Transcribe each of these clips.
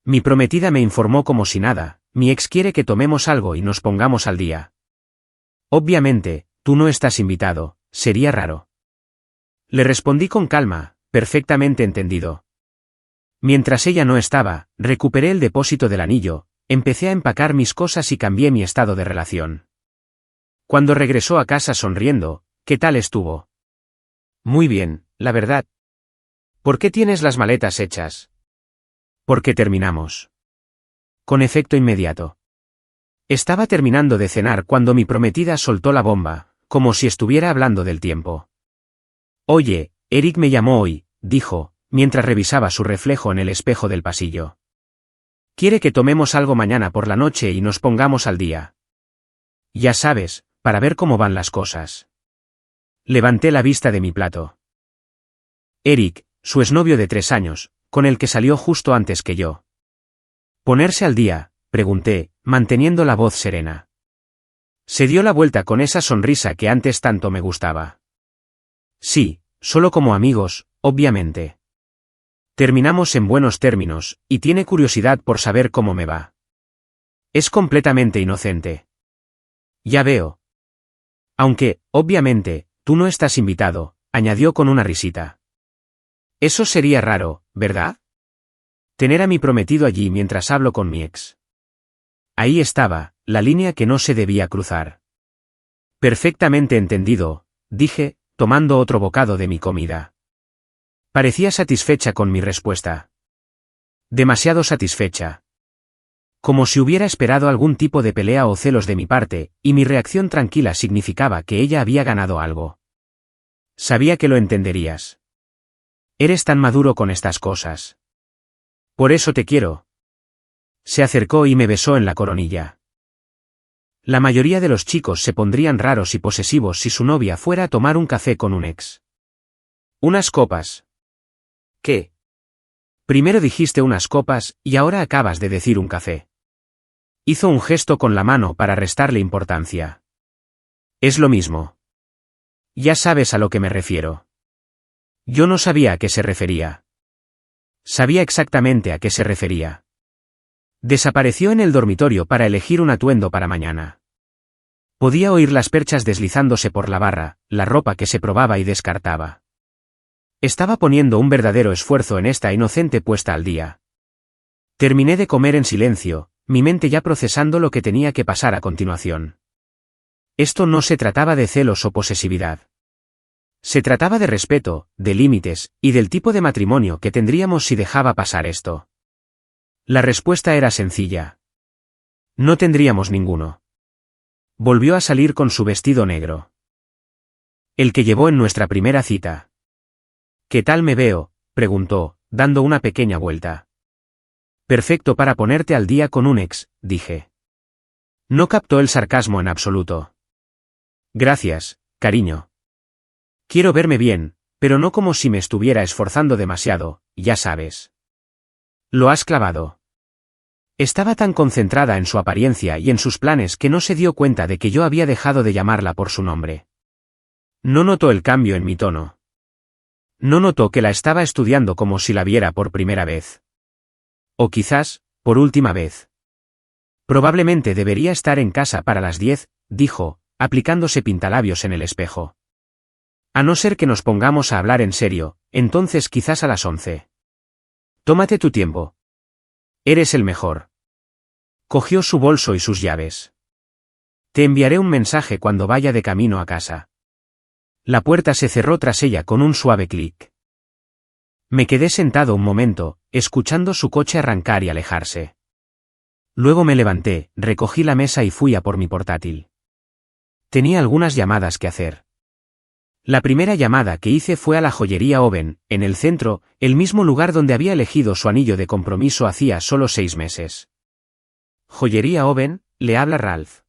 Mi prometida me informó como si nada, mi ex quiere que tomemos algo y nos pongamos al día. Obviamente, tú no estás invitado, sería raro. Le respondí con calma, perfectamente entendido. Mientras ella no estaba, recuperé el depósito del anillo, empecé a empacar mis cosas y cambié mi estado de relación. Cuando regresó a casa sonriendo, ¿qué tal estuvo? Muy bien, la verdad. ¿Por qué tienes las maletas hechas? Porque terminamos. Con efecto inmediato. Estaba terminando de cenar cuando mi prometida soltó la bomba, como si estuviera hablando del tiempo. Oye, Eric me llamó hoy, dijo, mientras revisaba su reflejo en el espejo del pasillo. Quiere que tomemos algo mañana por la noche y nos pongamos al día. Ya sabes, para ver cómo van las cosas. Levanté la vista de mi plato. Eric, su exnovio de 3 años, con el que salió justo antes que yo. ¿Ponerse al día?, pregunté, manteniendo la voz serena. Se dio la vuelta con esa sonrisa que antes tanto me gustaba. Sí, solo como amigos, obviamente. Terminamos en buenos términos, y tiene curiosidad por saber cómo me va. Es completamente inocente. Ya veo. Aunque, obviamente, tú no estás invitado, añadió con una risita. Eso sería raro, ¿verdad? Tener a mi prometido allí mientras hablo con mi ex. Ahí estaba, la línea que no se debía cruzar. Perfectamente entendido, dije, tomando otro bocado de mi comida. Parecía satisfecha con mi respuesta. Demasiado satisfecha. Como si hubiera esperado algún tipo de pelea o celos de mi parte, y mi reacción tranquila significaba que ella había ganado algo. Sabía que lo entenderías. Eres tan maduro con estas cosas. Por eso te quiero. Se acercó y me besó en la coronilla. La mayoría de los chicos se pondrían raros y posesivos si su novia fuera a tomar un café con un ex. Unas copas. ¿Qué? Primero dijiste unas copas y ahora acabas de decir un café. Hizo un gesto con la mano para restarle importancia. Es lo mismo. Ya sabes a lo que me refiero. Yo no sabía a qué se refería. Sabía exactamente a qué se refería. Desapareció en el dormitorio para elegir un atuendo para mañana. Podía oír las perchas deslizándose por la barra, la ropa que se probaba y descartaba. Estaba poniendo un verdadero esfuerzo en esta inocente puesta al día. Terminé de comer en silencio, mi mente ya procesando lo que tenía que pasar a continuación. Esto no se trataba de celos o posesividad. Se trataba de respeto, de límites, y del tipo de matrimonio que tendríamos si dejaba pasar esto. La respuesta era sencilla. No tendríamos ninguno. Volvió a salir con su vestido negro. El que llevó en nuestra primera cita. ¿Qué tal me veo?, preguntó, dando una pequeña vuelta. Perfecto para ponerte al día con un ex, dije. No captó el sarcasmo en absoluto. Gracias, cariño. Quiero verme bien, pero no como si me estuviera esforzando demasiado, ya sabes. Lo has clavado. Estaba tan concentrada en su apariencia y en sus planes que no se dio cuenta de que yo había dejado de llamarla por su nombre. No notó el cambio en mi tono. No notó que la estaba estudiando como si la viera por primera vez. O quizás, por última vez. Probablemente debería estar en casa para las 10, dijo, aplicándose pintalabios en el espejo. A no ser que nos pongamos a hablar en serio, entonces quizás a las 11. Tómate tu tiempo. Eres el mejor. Cogió su bolso y sus llaves. Te enviaré un mensaje cuando vaya de camino a casa. La puerta se cerró tras ella con un suave clic. Me quedé sentado un momento, escuchando su coche arrancar y alejarse. Luego me levanté, recogí la mesa y fui a por mi portátil. Tenía algunas llamadas que hacer. La primera llamada que hice fue a la joyería Oven, en el centro, el mismo lugar donde había elegido su anillo de compromiso hacía solo 6 meses. Joyería Oven, le habla Ralph.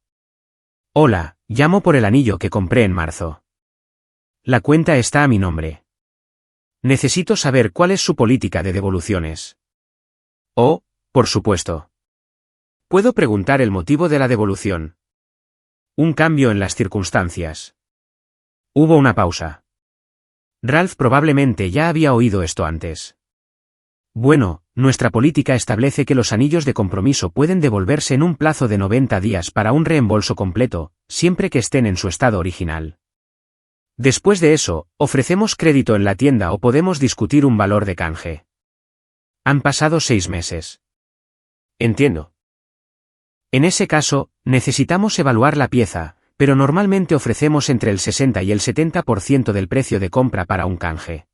Hola, llamo por el anillo que compré en marzo. La cuenta está a mi nombre. Necesito saber cuál es su política de devoluciones. Oh, por supuesto. ¿Puedo preguntar el motivo de la devolución? Un cambio en las circunstancias. Hubo una pausa. Ralph probablemente ya había oído esto antes. Bueno, nuestra política establece que los anillos de compromiso pueden devolverse en un plazo de 90 días para un reembolso completo, siempre que estén en su estado original. Después de eso, ofrecemos crédito en la tienda o podemos discutir un valor de canje. Han pasado 6 meses. Entiendo. En ese caso, necesitamos evaluar la pieza, pero normalmente ofrecemos entre el 60 y el 70% del precio de compra para un canje.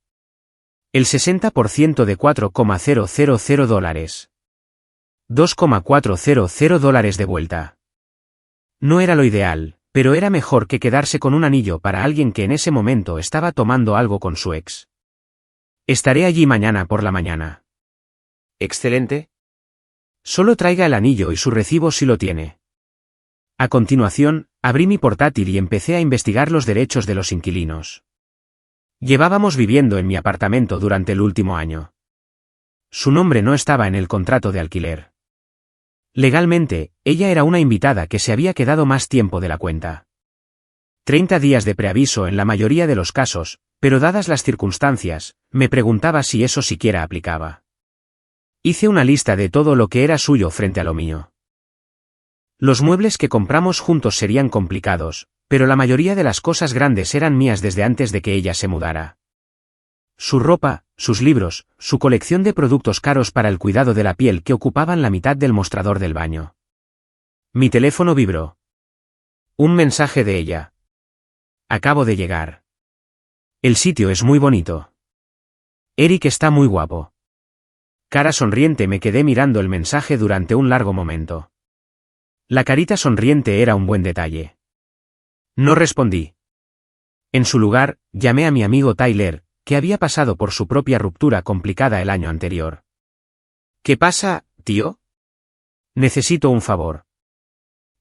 El 60% de $4,000. $2,400 de vuelta. No era lo ideal, pero era mejor que quedarse con un anillo para alguien que en ese momento estaba tomando algo con su ex. Estaré allí mañana por la mañana. Excelente. Solo traiga el anillo y su recibo si lo tiene. A continuación, abrí mi portátil y empecé a investigar los derechos de los inquilinos. Llevábamos viviendo en mi apartamento durante el último año. Su nombre no estaba en el contrato de alquiler. Legalmente, ella era una invitada que se había quedado más tiempo de la cuenta. 30 días de preaviso en la mayoría de los casos, pero dadas las circunstancias, me preguntaba si eso siquiera aplicaba. Hice una lista de todo lo que era suyo frente a lo mío. Los muebles que compramos juntos serían complicados, pero la mayoría de las cosas grandes eran mías desde antes de que ella se mudara. Su ropa, sus libros, su colección de productos caros para el cuidado de la piel que ocupaban la mitad del mostrador del baño. Mi teléfono vibró. Un mensaje de ella. Acabo de llegar. El sitio es muy bonito. Eric está muy guapo. Cara sonriente me quedé mirando el mensaje durante un largo momento. La carita sonriente era un buen detalle. No respondí. En su lugar, llamé a mi amigo Tyler, que había pasado por su propia ruptura complicada el año anterior. ¿Qué pasa, tío? Necesito un favor.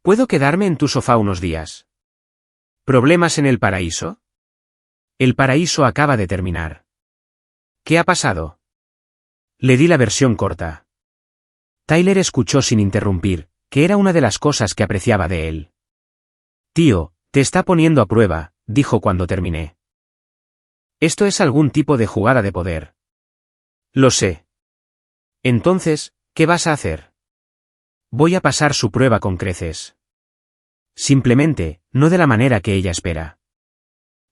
¿Puedo quedarme en tu sofá unos días? ¿Problemas en el paraíso? El paraíso acaba de terminar. ¿Qué ha pasado? Le di la versión corta. Tyler escuchó sin interrumpir, que era una de las cosas que apreciaba de él. Tío, te está poniendo a prueba, dijo cuando terminé. Esto es algún tipo de jugada de poder. Lo sé. Entonces, ¿qué vas a hacer? Voy a pasar su prueba con creces. Simplemente, no de la manera que ella espera.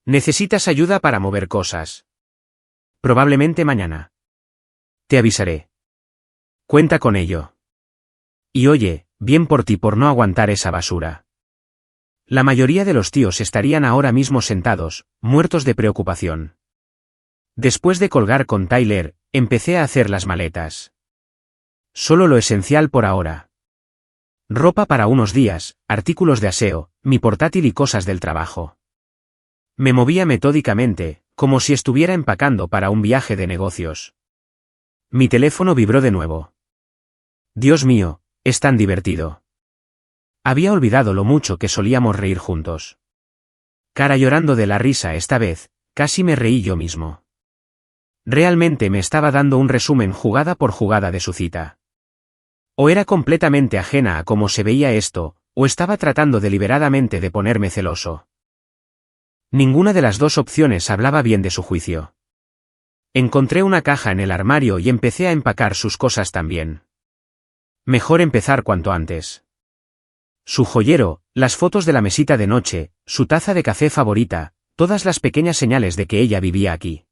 Necesitas ayuda para mover cosas. Probablemente mañana. Te avisaré. Cuenta con ello. Y oye, bien por ti por no aguantar esa basura. La mayoría de los tíos estarían ahora mismo sentados, muertos de preocupación. Después de colgar con Tyler, empecé a hacer las maletas. Solo lo esencial por ahora. Ropa para unos días, artículos de aseo, mi portátil y cosas del trabajo. Me movía metódicamente, como si estuviera empacando para un viaje de negocios. Mi teléfono vibró de nuevo. Dios mío, es tan divertido. Había olvidado lo mucho que solíamos reír juntos. Cara llorando de la risa esta vez, casi me reí yo mismo. Realmente me estaba dando un resumen jugada por jugada de su cita. O era completamente ajena a cómo se veía esto, o estaba tratando deliberadamente de ponerme celoso. Ninguna de las dos opciones hablaba bien de su juicio. Encontré una caja en el armario y empecé a empacar sus cosas también. Mejor empezar cuanto antes. Su joyero, las fotos de la mesita de noche, su taza de café favorita, todas las pequeñas señales de que ella vivía aquí.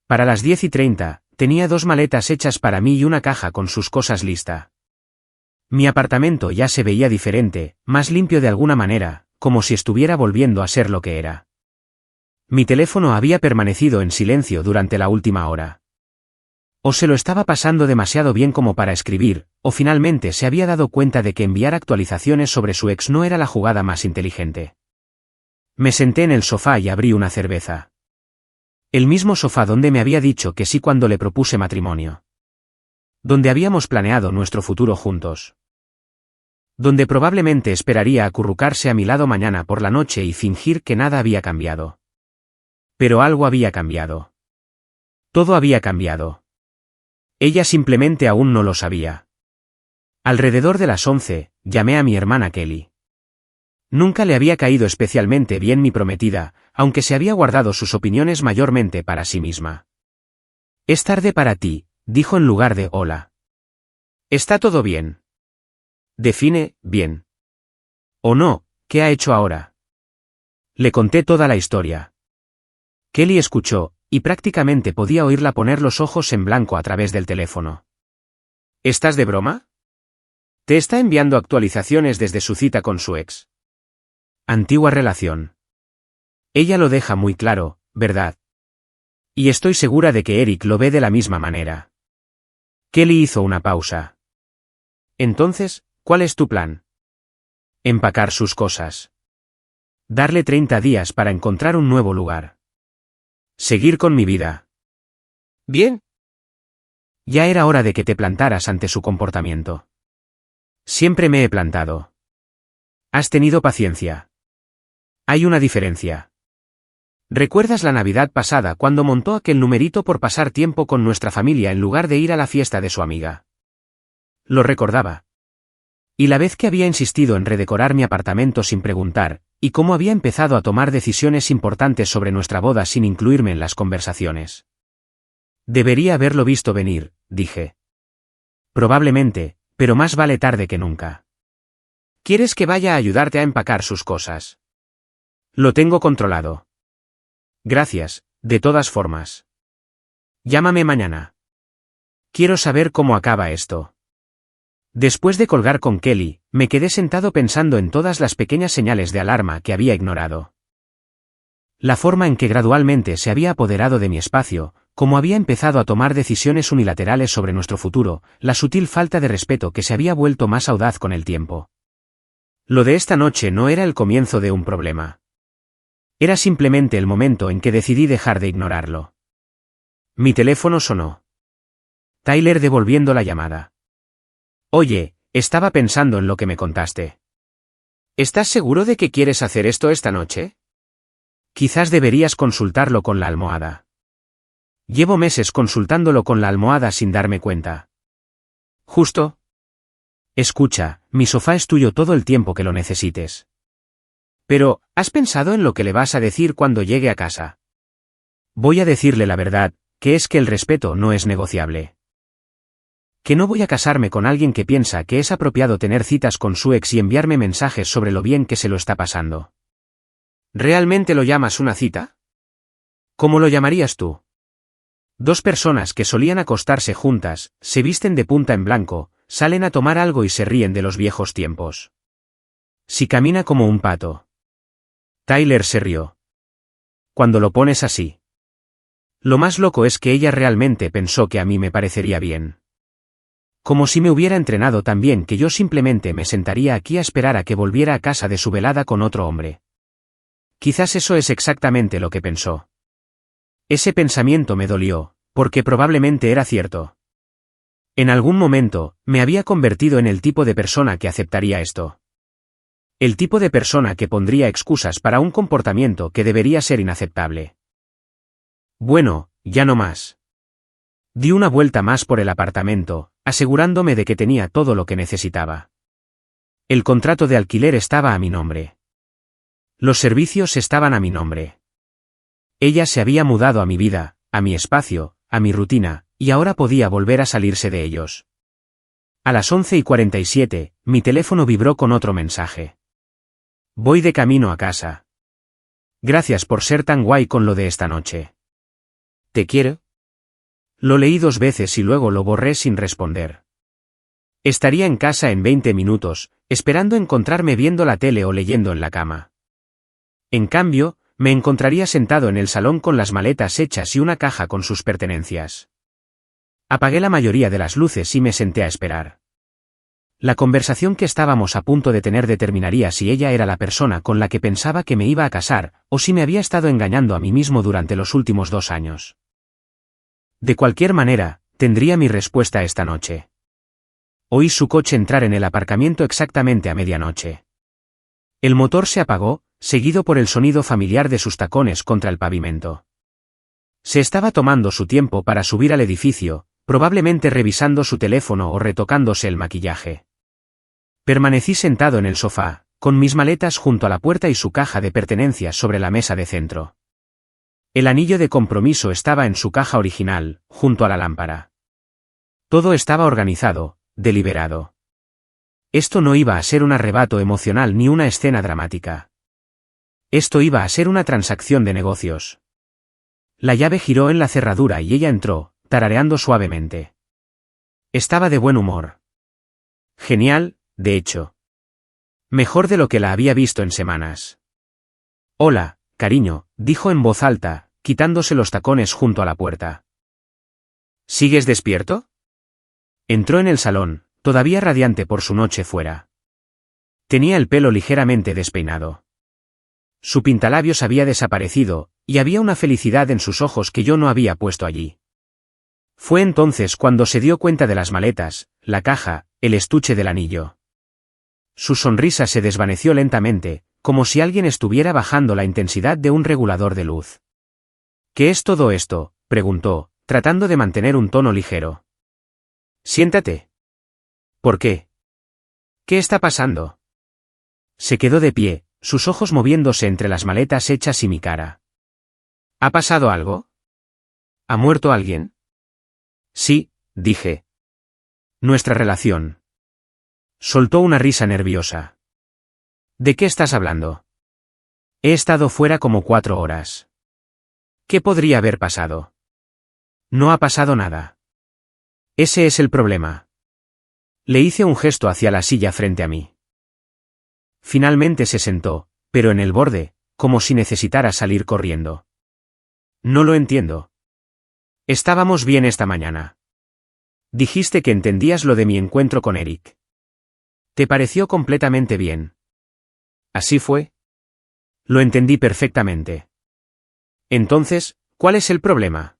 Para las 10:30, tenía 2 maletas hechas para mí y una caja con sus cosas lista. Mi apartamento ya se veía diferente, más limpio de alguna manera, como si estuviera volviendo a ser lo que era. Mi teléfono había permanecido en silencio durante la última hora. O se lo estaba pasando demasiado bien como para escribir, o finalmente se había dado cuenta de que enviar actualizaciones sobre su ex no era la jugada más inteligente. Me senté en el sofá y abrí una cerveza. El mismo sofá donde me había dicho que sí cuando le propuse matrimonio. Donde habíamos planeado nuestro futuro juntos. Donde probablemente esperaría acurrucarse a mi lado mañana por la noche y fingir que nada había cambiado. Pero algo había cambiado. Todo había cambiado. Ella simplemente aún no lo sabía. Alrededor de las 11, llamé a mi hermana Kelly. Nunca le había caído especialmente bien mi prometida, aunque se había guardado sus opiniones mayormente para sí misma. Es tarde para ti, dijo en lugar de hola. Está todo bien. Define, bien. ¿O no? ¿Qué ha hecho ahora? Le conté toda la historia. Kelly escuchó, y prácticamente podía oírla poner los ojos en blanco a través del teléfono. ¿Estás de broma? Te está enviando actualizaciones desde su cita con su ex. Antigua relación. Ella lo deja muy claro, ¿verdad? Y estoy segura de que Eric lo ve de la misma manera. Kelly hizo una pausa. Entonces, ¿cuál es tu plan? Empacar sus cosas. Darle 30 días para encontrar un nuevo lugar. Seguir con mi vida. Bien. Ya era hora de que te plantaras ante su comportamiento. Siempre me he plantado. Has tenido paciencia. Hay una diferencia. ¿Recuerdas la Navidad pasada cuando montó aquel numerito por pasar tiempo con nuestra familia en lugar de ir a la fiesta de su amiga? Lo recordaba. Y la vez que había insistido en redecorar mi apartamento sin preguntar, y cómo había empezado a tomar decisiones importantes sobre nuestra boda sin incluirme en las conversaciones. Debería haberlo visto venir, dije. Probablemente, pero más vale tarde que nunca. ¿Quieres que vaya a ayudarte a empacar sus cosas? Lo tengo controlado. Gracias, de todas formas. Llámame mañana. Quiero saber cómo acaba esto. Después de colgar con Kelly, me quedé sentado pensando en todas las pequeñas señales de alarma que había ignorado. La forma en que gradualmente se había apoderado de mi espacio, cómo había empezado a tomar decisiones unilaterales sobre nuestro futuro, la sutil falta de respeto que se había vuelto más audaz con el tiempo. Lo de esta noche no era el comienzo de un problema. Era simplemente el momento en que decidí dejar de ignorarlo. Mi teléfono sonó. Tyler devolviendo la llamada. Oye, estaba pensando en lo que me contaste. ¿Estás seguro de que quieres hacer esto esta noche? Quizás deberías consultarlo con la almohada. Llevo meses consultándolo con la almohada sin darme cuenta. Justo. Escucha, mi sofá es tuyo todo el tiempo que lo necesites. Pero, ¿has pensado en lo que le vas a decir cuando llegue a casa? Voy a decirle la verdad, que es que el respeto no es negociable. Que no voy a casarme con alguien que piensa que es apropiado tener citas con su ex y enviarme mensajes sobre lo bien que se lo está pasando. ¿Realmente lo llamas una cita? ¿Cómo lo llamarías tú? Dos personas que solían acostarse juntas, se visten de punta en blanco, salen a tomar algo y se ríen de los viejos tiempos. Si camina como un pato. Tyler se rió. Cuando lo pones así. Lo más loco es que ella realmente pensó que a mí me parecería bien. Como si me hubiera entrenado tan bien que yo simplemente me sentaría aquí a esperar a que volviera a casa de su velada con otro hombre. Quizás eso es exactamente lo que pensó. Ese pensamiento me dolió, porque probablemente era cierto. En algún momento, me había convertido en el tipo de persona que aceptaría esto. El tipo de persona que pondría excusas para un comportamiento que debería ser inaceptable. Bueno, ya no más. Di una vuelta más por el apartamento, asegurándome de que tenía todo lo que necesitaba. El contrato de alquiler estaba a mi nombre. Los servicios estaban a mi nombre. Ella se había mudado a mi vida, a mi espacio, a mi rutina, y ahora podía volver a salirse de ellos. A las 11:47, mi teléfono vibró con otro mensaje. Voy de camino a casa. Gracias por ser tan guay con lo de esta noche. ¿Te quiero? Lo leí 2 veces y luego lo borré sin responder. Estaría en casa en 20 minutos, esperando encontrarme viendo la tele o leyendo en la cama. En cambio, me encontraría sentado en el salón con las maletas hechas y una caja con sus pertenencias. Apagué la mayoría de las luces y me senté a esperar. La conversación que estábamos a punto de tener determinaría si ella era la persona con la que pensaba que me iba a casar, o si me había estado engañando a mí mismo durante los últimos 2 años. De cualquier manera, tendría mi respuesta esta noche. Oí su coche entrar en el aparcamiento exactamente a medianoche. El motor se apagó, seguido por el sonido familiar de sus tacones contra el pavimento. Se estaba tomando su tiempo para subir al edificio, probablemente revisando su teléfono o retocándose el maquillaje. Permanecí sentado en el sofá, con mis maletas junto a la puerta y su caja de pertenencias sobre la mesa de centro. El anillo de compromiso estaba en su caja original, junto a la lámpara. Todo estaba organizado, deliberado. Esto no iba a ser un arrebato emocional ni una escena dramática. Esto iba a ser una transacción de negocios. La llave giró en la cerradura y ella entró, tarareando suavemente. Estaba de buen humor. Genial, de hecho. Mejor de lo que la había visto en semanas. Hola, cariño, dijo en voz alta, quitándose los tacones junto a la puerta. ¿Sigues despierto? Entró en el salón, todavía radiante por su noche fuera. Tenía el pelo ligeramente despeinado. Su pintalabios había desaparecido, y había una felicidad en sus ojos que yo no había puesto allí. Fue entonces cuando se dio cuenta de las maletas, la caja, el estuche del anillo. Su sonrisa se desvaneció lentamente, como si alguien estuviera bajando la intensidad de un regulador de luz. ¿Qué es todo esto?, preguntó, tratando de mantener un tono ligero. Siéntate. ¿Por qué? ¿Qué está pasando? Se quedó de pie, sus ojos moviéndose entre las maletas hechas y mi cara. ¿Ha pasado algo? ¿Ha muerto alguien? Sí, dije. Nuestra relación. Soltó una risa nerviosa. ¿De qué estás hablando? He estado fuera como 4 horas. ¿Qué podría haber pasado? No ha pasado nada. Ese es el problema. Le hice un gesto hacia la silla frente a mí. Finalmente se sentó, pero en el borde, como si necesitara salir corriendo. No lo entiendo. Estábamos bien esta mañana. Dijiste que entendías lo de mi encuentro con Eric. ¿Te pareció completamente bien? ¿Así fue? Lo entendí perfectamente. Entonces, ¿cuál es el problema?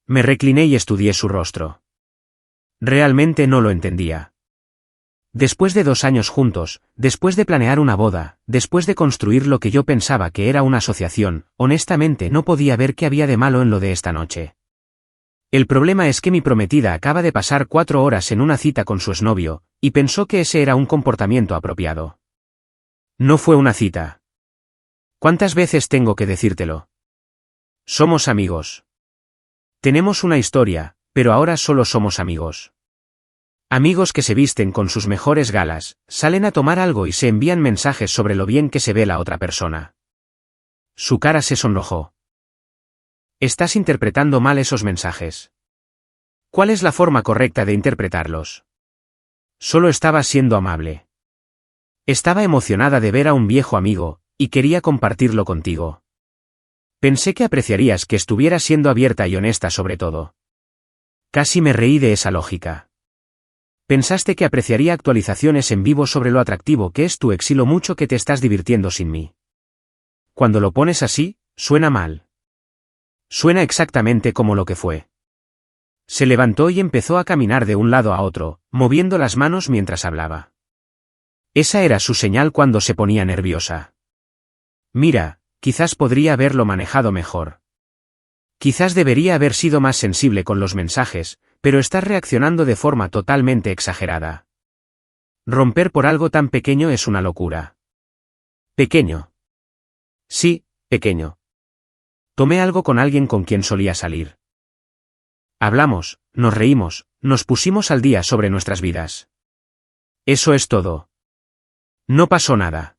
Me recliné y estudié su rostro. Realmente no lo entendía. Después de 2 años juntos, después de planear una boda, después de construir lo que yo pensaba que era una asociación, honestamente no podía ver qué había de malo en lo de esta noche. El problema es que mi prometida acaba de pasar 4 horas en una cita con su exnovio, y pensó que ese era un comportamiento apropiado. No fue una cita. ¿Cuántas veces tengo que decírtelo? Somos amigos. Tenemos una historia, pero ahora solo somos amigos. Amigos que se visten con sus mejores galas, salen a tomar algo y se envían mensajes sobre lo bien que se ve la otra persona. Su cara se sonrojó. Estás interpretando mal esos mensajes. ¿Cuál es la forma correcta de interpretarlos? Solo estaba siendo amable. Estaba emocionada de ver a un viejo amigo, y quería compartirlo contigo. Pensé que apreciarías que estuviera siendo abierta y honesta sobre todo. Casi me reí de esa lógica. Pensaste que apreciaría actualizaciones en vivo sobre lo atractivo que es tu ex y lo mucho que te estás divirtiendo sin mí. Cuando lo pones así, suena mal. Suena exactamente como lo que fue. Se levantó y empezó a caminar de un lado a otro, moviendo las manos mientras hablaba. Esa era su señal cuando se ponía nerviosa. Mira, quizás podría haberlo manejado mejor. Quizás debería haber sido más sensible con los mensajes, pero estás reaccionando de forma totalmente exagerada. Romper por algo tan pequeño es una locura. ¿Pequeño? Sí, pequeño. Tomé algo con alguien con quien solía salir. Hablamos, nos reímos, nos pusimos al día sobre nuestras vidas. Eso es todo. No pasó nada.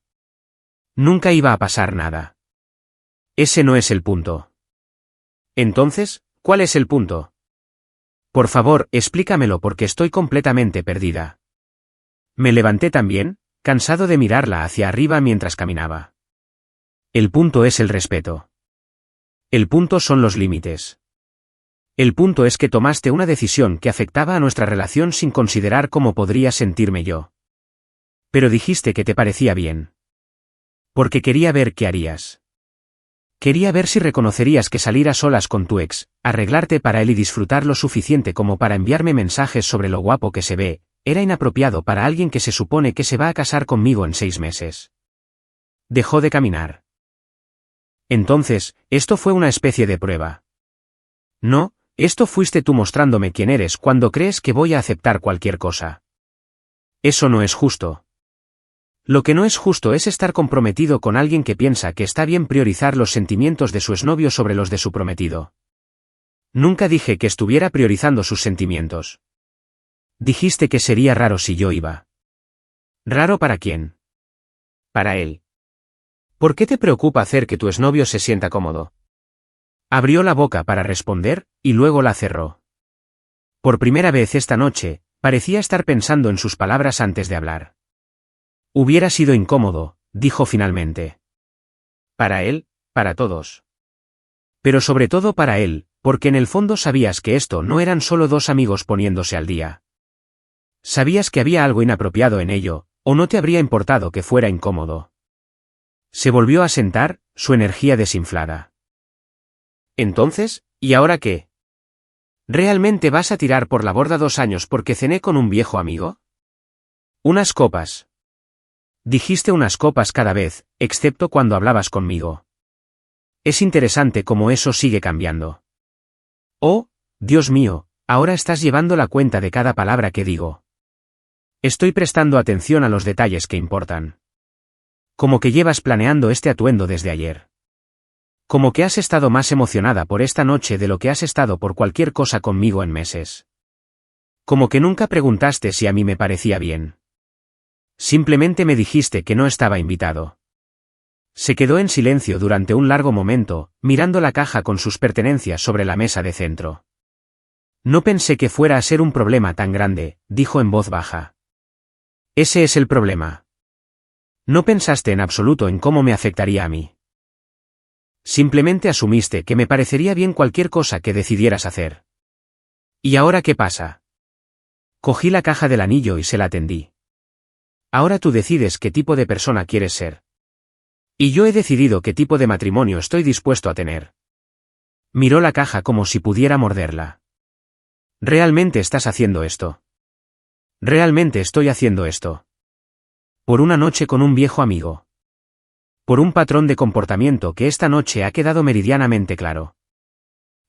Nunca iba a pasar nada. Ese no es el punto. Entonces, ¿cuál es el punto? Por favor, explícamelo porque estoy completamente perdida. Me levanté también, cansado de mirarla hacia arriba mientras caminaba. El punto es el respeto. El punto son los límites. El punto es que tomaste una decisión que afectaba a nuestra relación sin considerar cómo podría sentirme yo. Pero dijiste que te parecía bien. Porque quería ver qué harías. Quería ver si reconocerías que salir a solas con tu ex, arreglarte para él y disfrutar lo suficiente como para enviarme mensajes sobre lo guapo que se ve, era inapropiado para alguien que se supone que se va a casar conmigo en 6 meses. Dejó de caminar. Entonces, esto fue una especie de prueba. No, esto fuiste tú mostrándome quién eres cuando crees que voy a aceptar cualquier cosa. Eso no es justo. Lo que no es justo es estar comprometido con alguien que piensa que está bien priorizar los sentimientos de su exnovio sobre los de su prometido. Nunca dije que estuviera priorizando sus sentimientos. Dijiste que sería raro si yo iba. ¿Raro para quién? Para él. ¿Por qué te preocupa hacer que tu exnovio se sienta cómodo? Abrió la boca para responder, y luego la cerró. Por primera vez esta noche, parecía estar pensando en sus palabras antes de hablar. Hubiera sido incómodo, dijo finalmente. Para él, para todos. Pero sobre todo para él, porque en el fondo sabías que esto no eran solo dos amigos poniéndose al día. Sabías que había algo inapropiado en ello, o no te habría importado que fuera incómodo. Se volvió a sentar, su energía desinflada. Entonces, ¿y ahora qué? ¿Realmente vas a tirar por la borda 2 años porque cené con un viejo amigo? Unas copas. Dijiste unas copas cada vez, excepto cuando hablabas conmigo. Es interesante cómo eso sigue cambiando. Oh, Dios mío, ahora estás llevando la cuenta de cada palabra que digo. Estoy prestando atención a los detalles que importan. Como que llevas planeando este atuendo desde ayer. Como que has estado más emocionada por esta noche de lo que has estado por cualquier cosa conmigo en meses. Como que nunca preguntaste si a mí me parecía bien. Simplemente me dijiste que no estaba invitado. Se quedó en silencio durante un largo momento, mirando la caja con sus pertenencias sobre la mesa de centro. No pensé que fuera a ser un problema tan grande, dijo en voz baja. Ese es el problema. No pensaste en absoluto en cómo me afectaría a mí. Simplemente asumiste que me parecería bien cualquier cosa que decidieras hacer. ¿Y ahora qué pasa? Cogí la caja del anillo y se la tendí. Ahora tú decides qué tipo de persona quieres ser. Y yo he decidido qué tipo de matrimonio estoy dispuesto a tener. Miró la caja como si pudiera morderla. ¿Realmente estás haciendo esto? ¿Realmente estoy haciendo esto? Por una noche con un viejo amigo. Por un patrón de comportamiento que esta noche ha quedado meridianamente claro.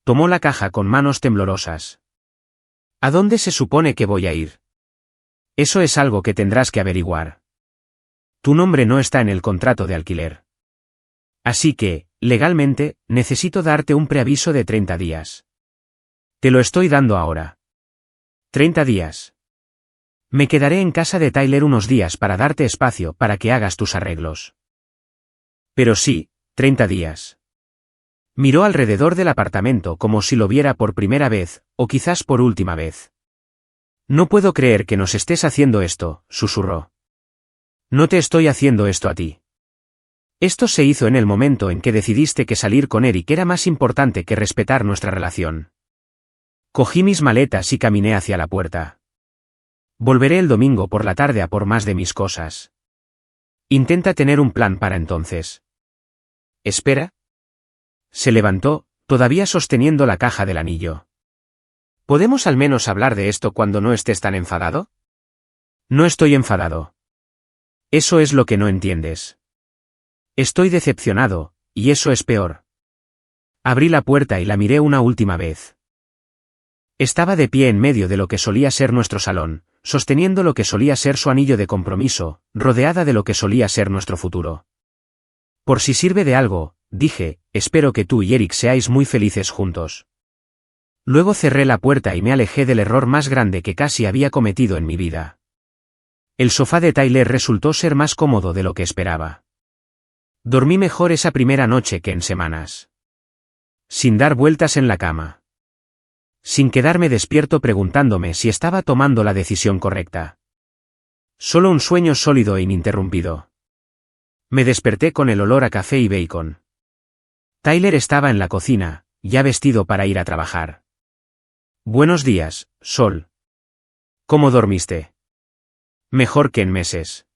Tomó la caja con manos temblorosas. ¿A dónde se supone que voy a ir? Eso es algo que tendrás que averiguar. Tu nombre no está en el contrato de alquiler. Así que, legalmente, necesito darte un preaviso de 30 días. Te lo estoy dando ahora. 30 días. Me quedaré en casa de Tyler unos días para darte espacio para que hagas tus arreglos. Pero sí, 30 días. Miró alrededor del apartamento como si lo viera por primera vez, o quizás por última vez. No puedo creer que nos estés haciendo esto, susurró. No te estoy haciendo esto a ti. Esto se hizo en el momento en que decidiste que salir con Eric era más importante que respetar nuestra relación. Cogí mis maletas y caminé hacia la puerta. Volveré el domingo por la tarde a por más de mis cosas. Intenta tener un plan para entonces. ¿Espera? Se levantó, todavía sosteniendo la caja del anillo. ¿Podemos al menos hablar de esto cuando no estés tan enfadado? No estoy enfadado. Eso es lo que no entiendes. Estoy decepcionado, y eso es peor. Abrí la puerta y la miré una última vez. Estaba de pie en medio de lo que solía ser nuestro salón, sosteniendo lo que solía ser su anillo de compromiso, rodeada de lo que solía ser nuestro futuro. Por si sirve de algo, dije, espero que tú y Eric seáis muy felices juntos. Luego cerré la puerta y me alejé del error más grande que casi había cometido en mi vida. El sofá de Tyler resultó ser más cómodo de lo que esperaba. Dormí mejor esa primera noche que en semanas. Sin dar vueltas en la cama. Sin quedarme despierto preguntándome si estaba tomando la decisión correcta. Solo un sueño sólido e ininterrumpido. Me desperté con el olor a café y bacon. Tyler estaba en la cocina, ya vestido para ir a trabajar. Buenos días, Sol. ¿Cómo dormiste? Mejor que en meses.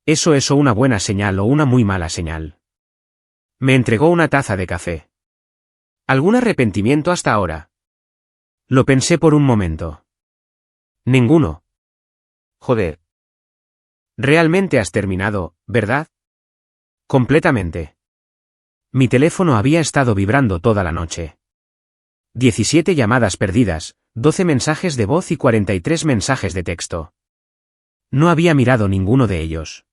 ¿Eso es o una buena señal o una muy mala señal? Me entregó una taza de café. ¿Algún arrepentimiento hasta ahora? Lo pensé por un momento. Ninguno. Joder. Realmente has terminado, ¿verdad? Completamente. Mi teléfono había estado vibrando toda la noche. 17 llamadas perdidas, 12 mensajes de voz y 43 mensajes de texto. No había mirado ninguno de ellos.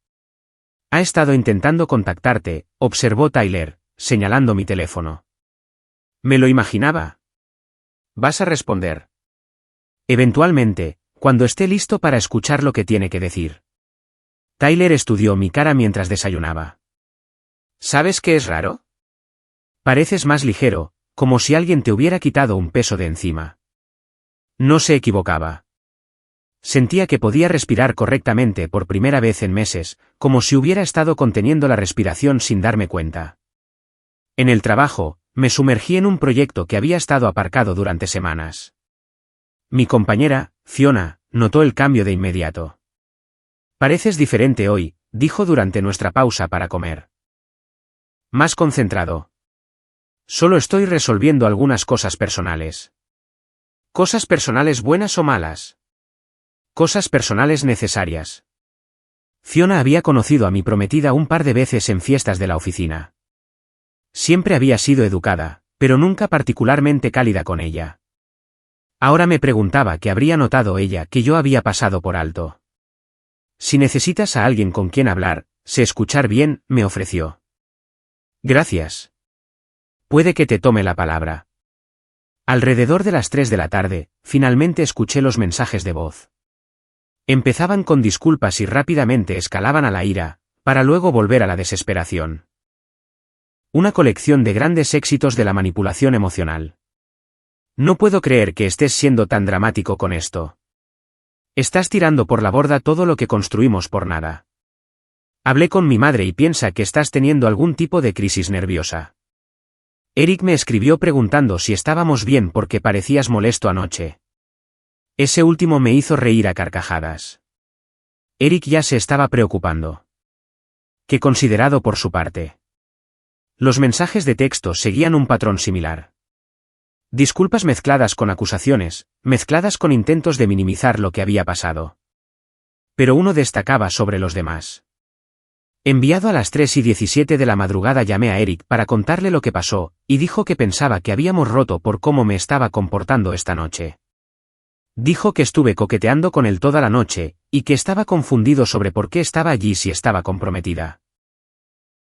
Ha estado intentando contactarte, observó Tyler, señalando mi teléfono. Me lo imaginaba. ¿Vas a responder? Eventualmente, cuando esté listo para escuchar lo que tiene que decir. Tyler estudió mi cara mientras desayunaba. ¿Sabes qué es raro? Pareces más ligero, como si alguien te hubiera quitado un peso de encima. No se equivocaba. Sentía que podía respirar correctamente por primera vez en meses, como si hubiera estado conteniendo la respiración sin darme cuenta. En el trabajo, me sumergí en un proyecto que había estado aparcado durante semanas. Mi compañera, Fiona, notó el cambio de inmediato. Pareces diferente hoy, dijo durante nuestra pausa para comer. Más concentrado. Solo estoy resolviendo algunas cosas personales. ¿Cosas personales buenas o malas? Cosas personales necesarias. Fiona había conocido a mi prometida un par de veces en fiestas de la oficina. Siempre había sido educada, pero nunca particularmente cálida con ella. Ahora me preguntaba qué habría notado ella que yo había pasado por alto. Si necesitas a alguien con quien hablar, sé escuchar bien, me ofreció. Gracias. Puede que te tome la palabra. Alrededor de las 3 de la tarde, finalmente escuché los mensajes de voz. Empezaban con disculpas y rápidamente escalaban a la ira, para luego volver a la desesperación. Una colección de grandes éxitos de la manipulación emocional. No puedo creer que estés siendo tan dramático con esto. Estás tirando por la borda todo lo que construimos por nada. Hablé con mi madre y piensa que estás teniendo algún tipo de crisis nerviosa. Eric me escribió preguntando si estábamos bien porque parecías molesto anoche. Ese último me hizo reír a carcajadas. Eric ya se estaba preocupando. Qué considerado por su parte. Los mensajes de texto seguían un patrón similar. Disculpas mezcladas con acusaciones, mezcladas con intentos de minimizar lo que había pasado. Pero uno destacaba sobre los demás. Enviado a las 3:17 de la madrugada llamé a Eric para contarle lo que pasó, y dijo que pensaba que habíamos roto por cómo me estaba comportando esta noche. Dijo que estuve coqueteando con él toda la noche, y que estaba confundido sobre por qué estaba allí si estaba comprometida.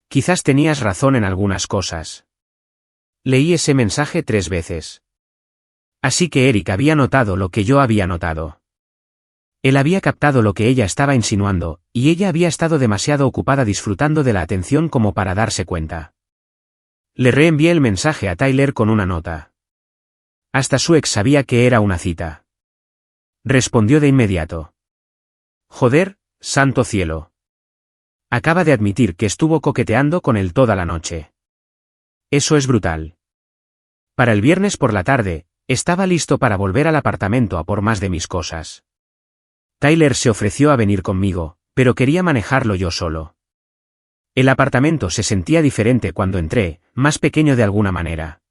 Quizás tenías razón en algunas cosas. Leí ese mensaje 3 veces. Así que Eric había notado lo que yo había notado. Él había captado lo que ella estaba insinuando, y ella había estado demasiado ocupada disfrutando de la atención como para darse cuenta. Le reenvié el mensaje a Tyler con una nota. Hasta su ex sabía que era una cita. Respondió de inmediato. Joder, santo cielo. Acaba de admitir que estuvo coqueteando con él toda la noche. Eso es brutal. Para el viernes por la tarde, estaba listo para volver al apartamento a por más de mis cosas. Tyler se ofreció a venir conmigo, pero quería manejarlo yo solo. El apartamento se sentía diferente cuando entré, más pequeño de alguna manera.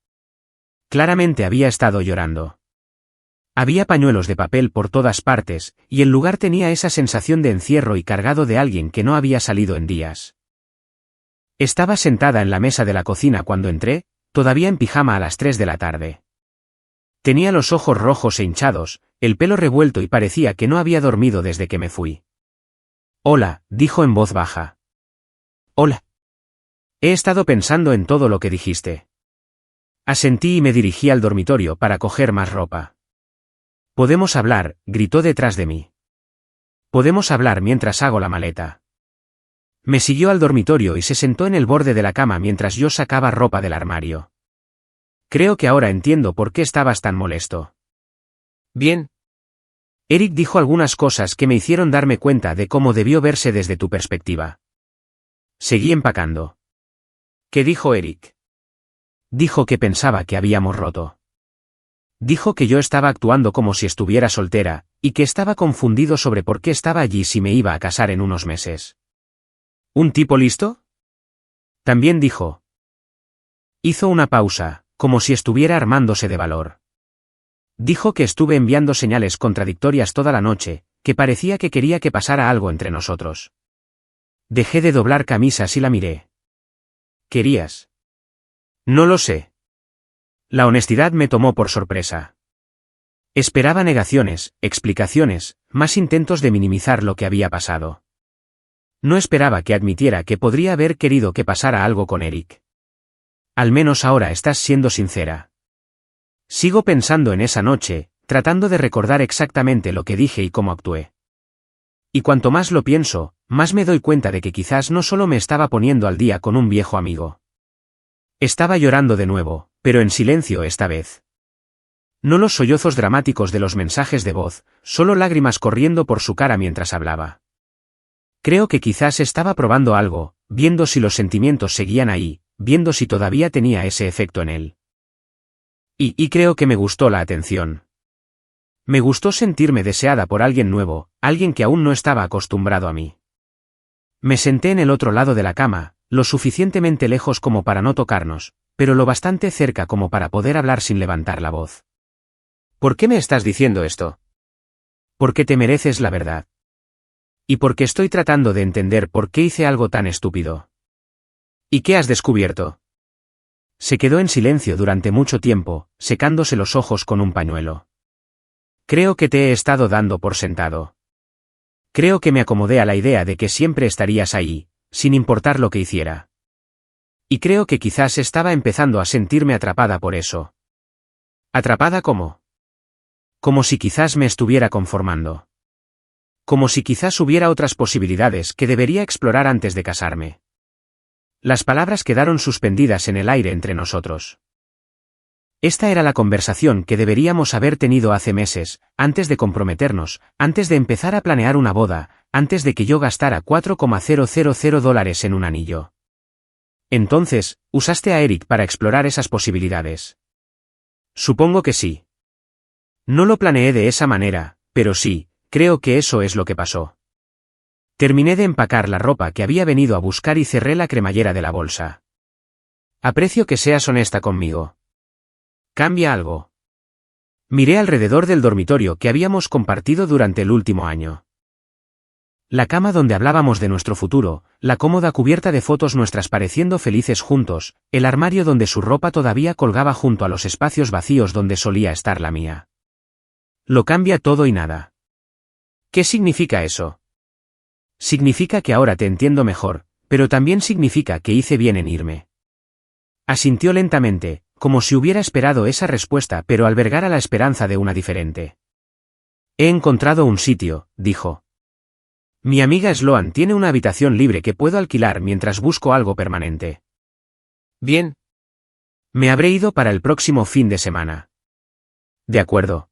Claramente había estado llorando. Había pañuelos de papel por todas partes, y el lugar tenía esa sensación de encierro y cargado de alguien que no había salido en días. Estaba sentada en la mesa de la cocina cuando entré, todavía en pijama a las 3 de la tarde. Tenía los ojos rojos e hinchados, el pelo revuelto y parecía que no había dormido desde que me fui. Hola, dijo en voz baja. Hola. He estado pensando en todo lo que dijiste. Asentí y me dirigí al dormitorio para coger más ropa. Podemos hablar, gritó detrás de mí. Podemos hablar mientras hago la maleta. Me siguió al dormitorio y se sentó en el borde de la cama mientras yo sacaba ropa del armario. Creo que ahora entiendo por qué estabas tan molesto. Bien. Eric dijo algunas cosas que me hicieron darme cuenta de cómo debió verse desde tu perspectiva. Seguí empacando. ¿Qué dijo Eric? Dijo que pensaba que habíamos roto. Dijo que yo estaba actuando como si estuviera soltera, y que estaba confundido sobre por qué estaba allí si me iba a casar en unos meses. ¿Un tipo listo? También dijo. Hizo una pausa, como si estuviera armándose de valor. Dijo que estuve enviando señales contradictorias toda la noche, que parecía que quería que pasara algo entre nosotros. Dejé de doblar camisas y la miré. ¿Querías? No lo sé. La honestidad me tomó por sorpresa. Esperaba negaciones, explicaciones, más intentos de minimizar lo que había pasado. No esperaba que admitiera que podría haber querido que pasara algo con Eric. Al menos ahora estás siendo sincera. Sigo pensando en esa noche, tratando de recordar exactamente lo que dije y cómo actué. Y cuanto más lo pienso, más me doy cuenta de que quizás no solo me estaba poniendo al día con un viejo amigo. Estaba llorando de nuevo, pero en silencio esta vez. No los sollozos dramáticos de los mensajes de voz, solo lágrimas corriendo por su cara mientras hablaba. Creo que quizás estaba probando algo, viendo si los sentimientos seguían ahí, viendo si todavía tenía ese efecto en él. Y creo que me gustó la atención. Me gustó sentirme deseada por alguien nuevo, alguien que aún no estaba acostumbrado a mí. Me senté en el otro lado de la cama, lo suficientemente lejos como para no tocarnos, pero lo bastante cerca como para poder hablar sin levantar la voz. ¿Por qué me estás diciendo esto? Porque te mereces la verdad. Y porque estoy tratando de entender por qué hice algo tan estúpido. ¿Y qué has descubierto? Se quedó en silencio durante mucho tiempo, secándose los ojos con un pañuelo. Creo que te he estado dando por sentado. Creo que me acomodé a la idea de que siempre estarías ahí, sin importar lo que hiciera. Y creo que quizás estaba empezando a sentirme atrapada por eso. ¿Atrapada cómo? Como si quizás me estuviera conformando. Como si quizás hubiera otras posibilidades que debería explorar antes de casarme. Las palabras quedaron suspendidas en el aire entre nosotros. Esta era la conversación que deberíamos haber tenido hace meses, antes de comprometernos, antes de empezar a planear una boda, antes de que yo gastara $4,000 en un anillo. Entonces, ¿usaste a Eric para explorar esas posibilidades? Supongo que sí. No lo planeé de esa manera, pero sí, creo que eso es lo que pasó. Terminé de empacar la ropa que había venido a buscar y cerré la cremallera de la bolsa. Aprecio que seas honesta conmigo. ¿Cambia algo? Miré alrededor del dormitorio que habíamos compartido durante el último año. La cama donde hablábamos de nuestro futuro, la cómoda cubierta de fotos nuestras pareciendo felices juntos, el armario donde su ropa todavía colgaba junto a los espacios vacíos donde solía estar la mía. Lo cambia todo y nada. ¿Qué significa eso? Significa que ahora te entiendo mejor, pero también significa que hice bien en irme. Asintió lentamente, como si hubiera esperado esa respuesta pero albergara la esperanza de una diferente. He encontrado un sitio, dijo. Mi amiga Sloan tiene una habitación libre que puedo alquilar mientras busco algo permanente. Bien. Me habré ido para el próximo fin de semana. De acuerdo.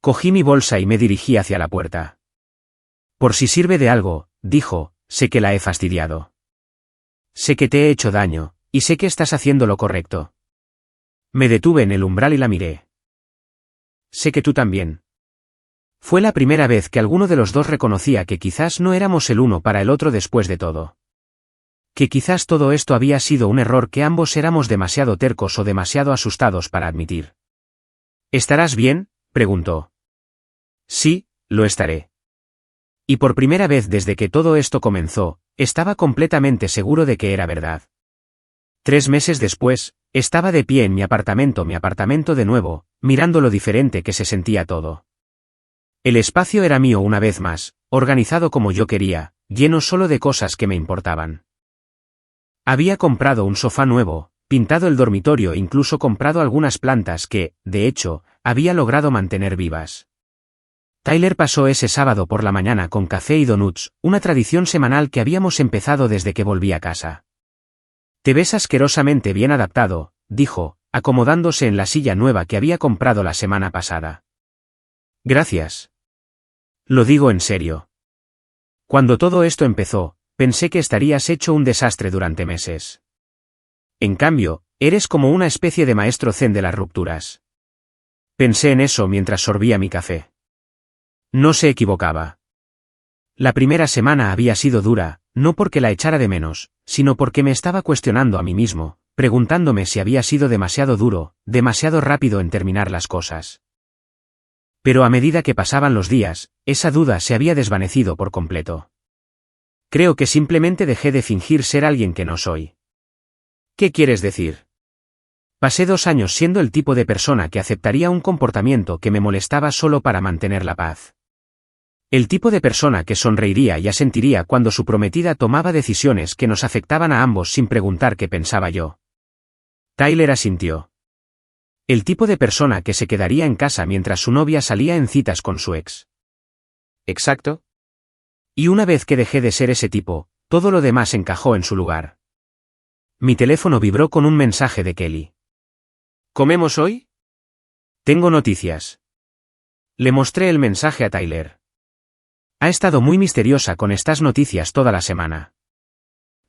Cogí mi bolsa y me dirigí hacia la puerta. Por si sirve de algo, dijo, sé que la he fastidiado. Sé que te he hecho daño, y sé que estás haciendo lo correcto. Me detuve en el umbral y la miré. Sé que tú también. Fue la primera vez que alguno de los dos reconocía que quizás no éramos el uno para el otro después de todo. Que quizás todo esto había sido un error que ambos éramos demasiado tercos o demasiado asustados para admitir. ¿Estarás bien?, preguntó. Sí, lo estaré. Y por primera vez desde que todo esto comenzó, estaba completamente seguro de que era verdad. 3 meses después, estaba de pie en mi apartamento de nuevo, mirando lo diferente que se sentía todo. El espacio era mío una vez más, organizado como yo quería, lleno solo de cosas que me importaban. Había comprado un sofá nuevo, pintado el dormitorio e incluso comprado algunas plantas que, de hecho, había logrado mantener vivas. Tyler pasó ese sábado por la mañana con café y donuts, una tradición semanal que habíamos empezado desde que volví a casa. Te ves asquerosamente bien adaptado, dijo, acomodándose en la silla nueva que había comprado la semana pasada. Gracias. Lo digo en serio. Cuando todo esto empezó, pensé que estarías hecho un desastre durante meses. En cambio, eres como una especie de maestro zen de las rupturas. Pensé en eso mientras sorbía mi café. No se equivocaba. La primera semana había sido dura, no porque la echara de menos, sino porque me estaba cuestionando a mí mismo, preguntándome si había sido demasiado duro, demasiado rápido en terminar las cosas. Pero a medida que pasaban los días, esa duda se había desvanecido por completo. Creo que simplemente dejé de fingir ser alguien que no soy. ¿Qué quieres decir? Pasé 2 años siendo el tipo de persona que aceptaría un comportamiento que me molestaba solo para mantener la paz. El tipo de persona que sonreiría y asentiría cuando su prometida tomaba decisiones que nos afectaban a ambos sin preguntar qué pensaba yo. Tyler asintió. El tipo de persona que se quedaría en casa mientras su novia salía en citas con su ex. Exacto. Y una vez que dejé de ser ese tipo, todo lo demás encajó en su lugar. Mi teléfono vibró con un mensaje de Kelly. ¿Comemos hoy? Tengo noticias. Le mostré el mensaje a Tyler. Ha estado muy misteriosa con estas noticias toda la semana.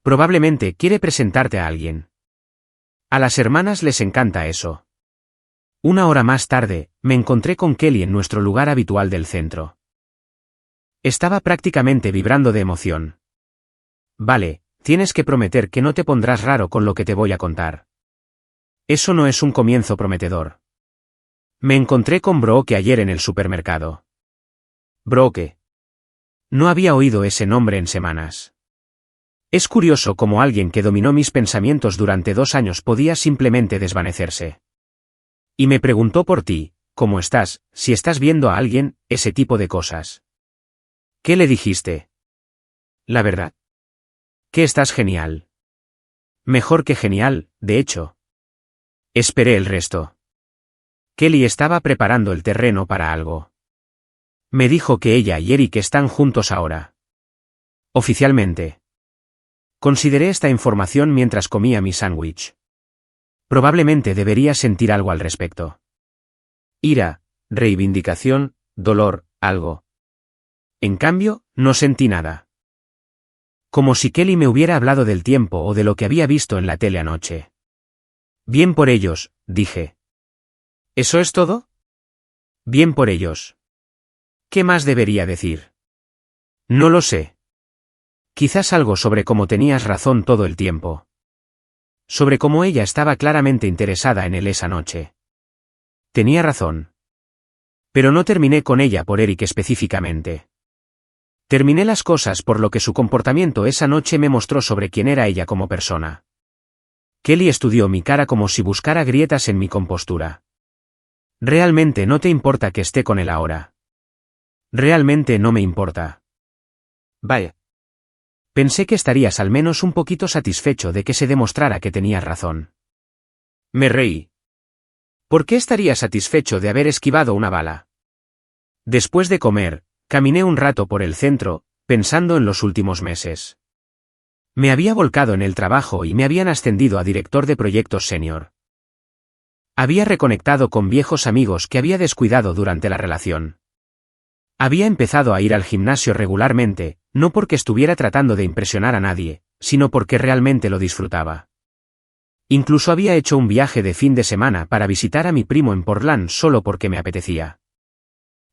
Probablemente quiere presentarte a alguien. A las hermanas les encanta eso. Una hora más tarde, me encontré con Kelly en nuestro lugar habitual del centro. Estaba prácticamente vibrando de emoción. Vale, tienes que prometer que no te pondrás raro con lo que te voy a contar. Eso no es un comienzo prometedor. Me encontré con Brooke ayer en el supermercado. Brooke. No había oído ese nombre en semanas. Es curioso cómo alguien que dominó mis pensamientos durante 2 años podía simplemente desvanecerse. Y me preguntó por ti, cómo estás, si estás viendo a alguien, ese tipo de cosas. ¿Qué le dijiste? La verdad. Que estás genial. Mejor que genial, de hecho. Esperé el resto. Kelly estaba preparando el terreno para algo. Me dijo que ella y Eric están juntos ahora. Oficialmente. Consideré esta información mientras comía mi sándwich. Probablemente debería sentir algo al respecto. Ira, reivindicación, dolor, algo. En cambio, no sentí nada. Como si Kelly me hubiera hablado del tiempo o de lo que había visto en la tele anoche. Bien por ellos, dije. ¿Eso es todo? Bien por ellos. ¿Qué más debería decir? No lo sé. Quizás algo sobre cómo tenías razón todo el tiempo. Sobre cómo ella estaba claramente interesada en él esa noche. Tenía razón. Pero no terminé con ella por Eric específicamente. Terminé las cosas por lo que su comportamiento esa noche me mostró sobre quién era ella como persona. Kelly estudió mi cara como si buscara grietas en mi compostura. Realmente no te importa que esté con él ahora. Realmente no me importa. Vaya. Pensé que estarías al menos un poquito satisfecho de que se demostrara que tenías razón. Me reí. ¿Por qué estaría satisfecho de haber esquivado una bala? Después de comer, caminé un rato por el centro, pensando en los últimos meses. Me había volcado en el trabajo y me habían ascendido a director de proyectos senior. Había reconectado con viejos amigos que había descuidado durante la relación. Había empezado a ir al gimnasio regularmente, no porque estuviera tratando de impresionar a nadie, sino porque realmente lo disfrutaba. Incluso había hecho un viaje de fin de semana para visitar a mi primo en Portland solo porque me apetecía.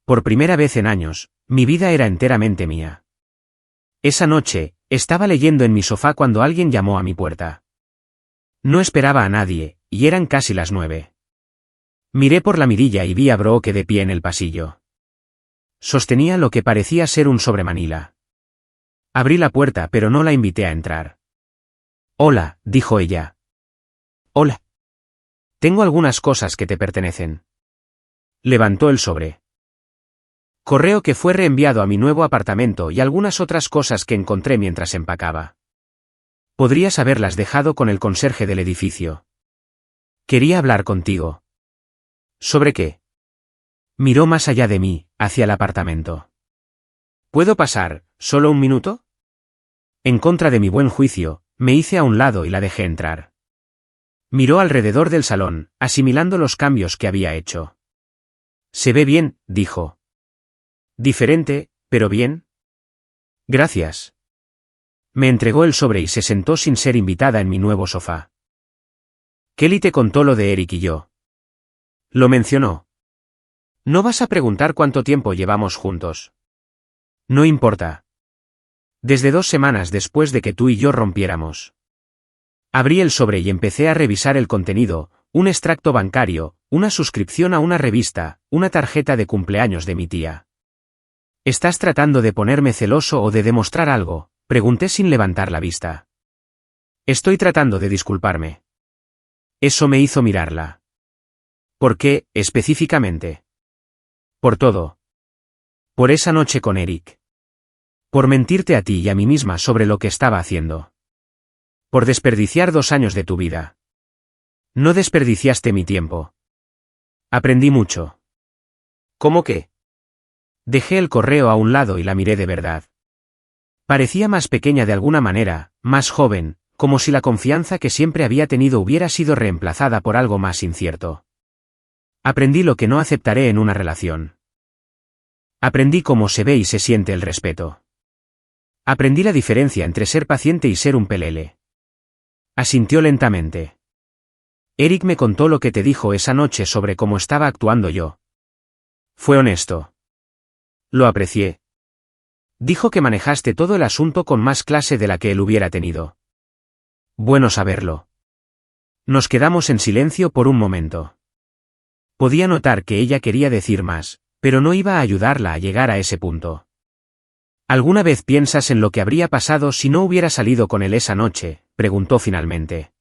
Por primera vez en años, mi vida era enteramente mía. Esa noche, estaba leyendo en mi sofá cuando alguien llamó a mi puerta. No esperaba a nadie, y eran casi las 9. Miré por la mirilla y vi a Brooke de pie en el pasillo. Sostenía lo que parecía ser un sobremanila. Abrí la puerta pero no la invité a entrar. Hola, dijo ella. Hola. Tengo algunas cosas que te pertenecen. Levantó el sobre. Correo que fue reenviado a mi nuevo apartamento y algunas otras cosas que encontré mientras empacaba. Podrías haberlas dejado con el conserje del edificio. Quería hablar contigo. ¿Sobre qué? Miró más allá de mí, hacia el apartamento. ¿Puedo pasar, solo un minuto? En contra de mi buen juicio, me hice a un lado y la dejé entrar. Miró alrededor del salón, asimilando los cambios que había hecho. Se ve bien, dijo. Diferente, pero bien. Gracias. Me entregó el sobre y se sentó sin ser invitada en mi nuevo sofá. Kelly te contó lo de Eric y yo. Lo mencionó. ¿No vas a preguntar cuánto tiempo llevamos juntos? No importa. Desde 2 semanas después de que tú y yo rompiéramos. Abrí el sobre y empecé a revisar el contenido, un extracto bancario, una suscripción a una revista, una tarjeta de cumpleaños de mi tía. ¿Estás tratando de ponerme celoso o de demostrar algo?, pregunté sin levantar la vista. Estoy tratando de disculparme. Eso me hizo mirarla. ¿Por qué, específicamente? Por todo. Por esa noche con Eric. Por mentirte a ti y a mí misma sobre lo que estaba haciendo. Por desperdiciar 2 años de tu vida. No desperdiciaste mi tiempo. Aprendí mucho. ¿Cómo qué? Dejé el correo a un lado y la miré de verdad. Parecía más pequeña de alguna manera, más joven, como si la confianza que siempre había tenido hubiera sido reemplazada por algo más incierto. Aprendí lo que no aceptaré en una relación. Aprendí cómo se ve y se siente el respeto. Aprendí la diferencia entre ser paciente y ser un pelele. Asintió lentamente. Eric me contó lo que te dijo esa noche sobre cómo estaba actuando yo. Fue honesto. Lo aprecié. Dijo que manejaste todo el asunto con más clase de la que él hubiera tenido. Bueno saberlo. Nos quedamos en silencio por un momento. Podía notar que ella quería decir más, pero no iba a ayudarla a llegar a ese punto. ¿Alguna vez piensas en lo que habría pasado si no hubiera salido con él esa noche?, preguntó finalmente.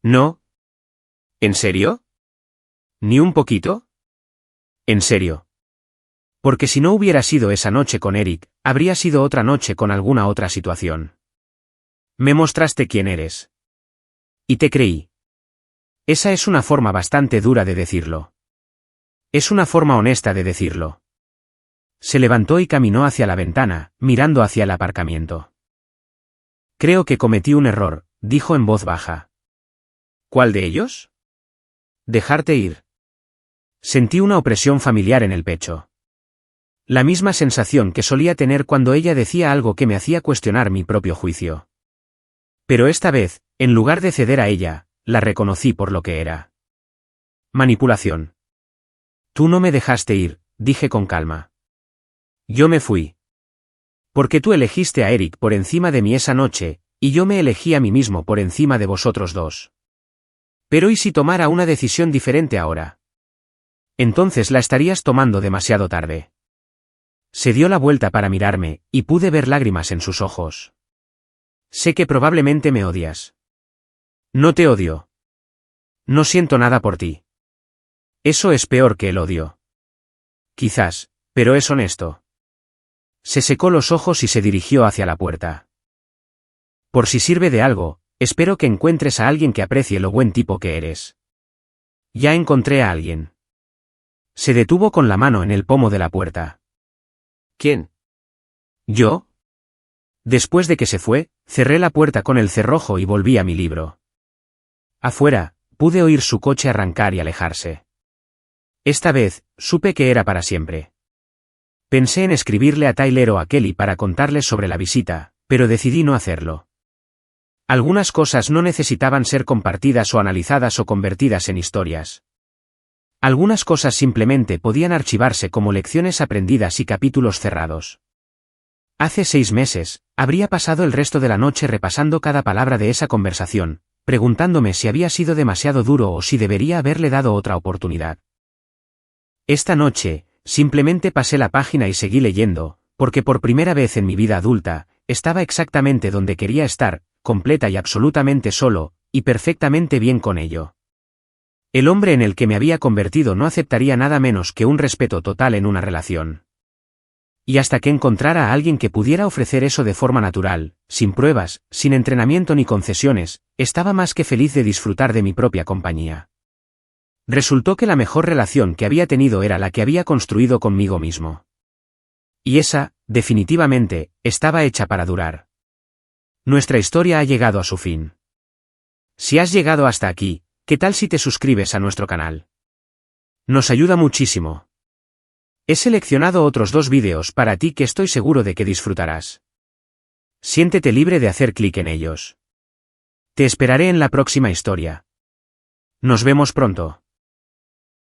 No. ¿En serio? ¿Ni un poquito? En serio. Porque si no hubiera sido esa noche con Eric, habría sido otra noche con alguna otra situación. Me mostraste quién eres. Y te creí. Esa es una forma bastante dura de decirlo. Es una forma honesta de decirlo. Se levantó y caminó hacia la ventana, mirando hacia el aparcamiento. Creo que cometí un error, dijo en voz baja. ¿Cuál de ellos? Dejarte ir. Sentí una opresión familiar en el pecho. La misma sensación que solía tener cuando ella decía algo que me hacía cuestionar mi propio juicio. Pero esta vez, en lugar de ceder a ella, la reconocí por lo que era. Manipulación. Tú no me dejaste ir, dije con calma. Yo me fui. Porque tú elegiste a Eric por encima de mí esa noche, y yo me elegí a mí mismo por encima de vosotros dos. Pero ¿y si tomara una decisión diferente ahora? Entonces la estarías tomando demasiado tarde. Se dio la vuelta para mirarme, y pude ver lágrimas en sus ojos. Sé que probablemente me odias. No te odio. No siento nada por ti. Eso es peor que el odio. Quizás, pero es honesto. Se secó los ojos y se dirigió hacia la puerta. Por si sirve de algo, espero que encuentres a alguien que aprecie lo buen tipo que eres. Ya encontré a alguien. Se detuvo con la mano en el pomo de la puerta. ¿Quién? ¿Yo? Después de que se fue, cerré la puerta con el cerrojo y volví a mi libro. Afuera, pude oír su coche arrancar y alejarse. Esta vez, supe que era para siempre. Pensé en escribirle a Tyler o a Kelly para contarles sobre la visita, pero decidí no hacerlo. Algunas cosas no necesitaban ser compartidas o analizadas o convertidas en historias. Algunas cosas simplemente podían archivarse como lecciones aprendidas y capítulos cerrados. Hace 6 meses, habría pasado el resto de la noche repasando cada palabra de esa conversación, preguntándome si había sido demasiado duro o si debería haberle dado otra oportunidad. Esta noche, simplemente pasé la página y seguí leyendo, porque por primera vez en mi vida adulta, estaba exactamente donde quería estar, completa y absolutamente solo, y perfectamente bien con ello. El hombre en el que me había convertido no aceptaría nada menos que un respeto total en una relación. Y hasta que encontrara a alguien que pudiera ofrecer eso de forma natural, sin pruebas, sin entrenamiento ni concesiones, estaba más que feliz de disfrutar de mi propia compañía. Resultó que la mejor relación que había tenido era la que había construido conmigo mismo. Y esa, definitivamente, estaba hecha para durar. Nuestra historia ha llegado a su fin. Si has llegado hasta aquí, ¿qué tal si te suscribes a nuestro canal? Nos ayuda muchísimo. He seleccionado otros 2 vídeos para ti que estoy seguro de que disfrutarás. Siéntete libre de hacer clic en ellos. Te esperaré en la próxima historia. Nos vemos pronto.